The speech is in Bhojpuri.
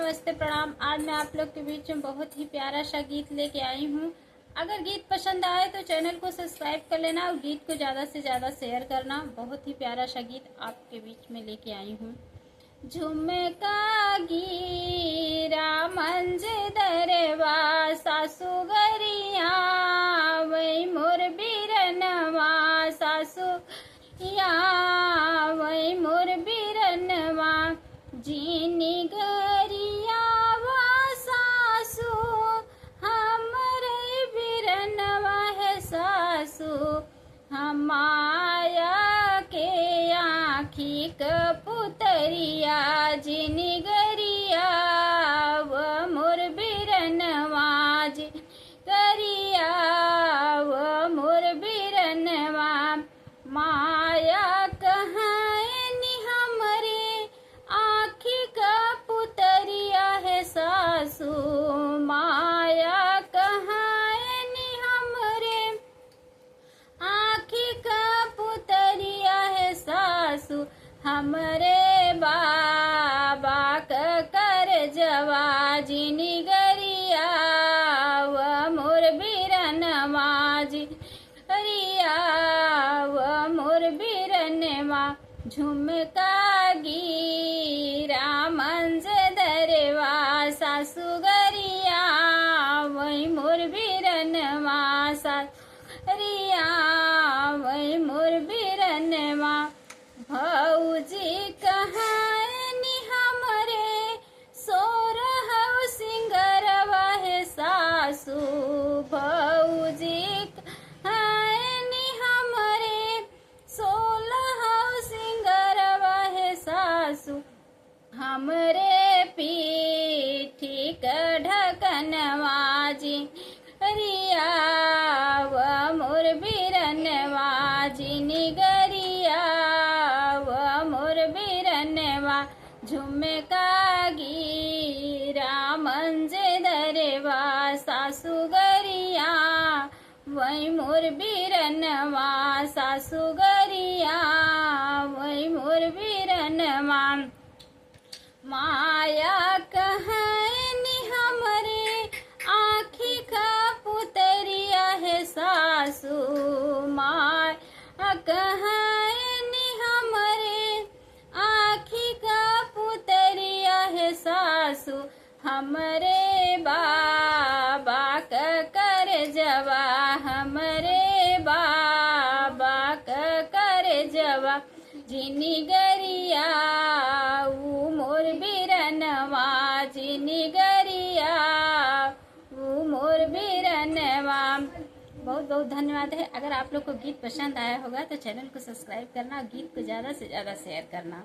नमस्ते प्रणाम। आज मैं आप लोग के बीच में बहुत ही प्यारा सा गीत लेके आई हूँ। अगर गीत पसंद आए तो चैनल को सब्सक्राइब कर लेना और गीत को ज़्यादा से ज़्यादा शेयर करना। बहुत ही प्यारा सा गीत आपके बीच में लेके आई हूँ। झुमका गिरा मंज दरवा सासु गरिया वही मोर बिरनवा सासु या वही मोर बिरनवा जीनी गरिया वा सासु हमरे बिरनवा है सासु हमाया के आँखी कपुतरिया जीनी गरिया व मोर बिरनवा जी गरिया व मोर बिरनवा माया कहानी हमरे आँखी का पुतरिया है सासु माया कहानी हमरे आँखी का पुतरिया है सासु हमरे बाबा कर जवा जीनी गरिया व मोर बिरनवा जी गरिया व मोर बिरनवा झुमका गिरा मंज दरवा सासु गरिया वही मोर बिरनवा सासु गरिया वही मोर बिरनवा भौजी कहानी हमरे सोरहव सिंगरवा है सासु भौजी कहानी हमरे सोलहव सिंगरवा है सासु हमरे पीठी का ढकनवा जी गरिया व मोर बिरनवा जीनी गरिया व मोर बिरनवा झुमका गिरा मंज दरवा सासु गरिया वही मोर बिरनवा सासु गरिया वही मोर बिरनवा माया कहानी हमरे आँखी का पुतरिया है सासु माया कहानी हमरे आँखी का पुतरिया है सासु हमरे बाबा कर जवा हमरे बाबा कर जवा जीनी गरिया ऊ मोर बिरनवा जीनी गरिया ऊ मोर बिरनवा। बहुत बहुत धन्यवाद है। अगर आप लोग को गीत पसंद आया होगा तो चैनल को सब्सक्राइब करना, गीत को ज़्यादा से ज़्यादा शेयर करना।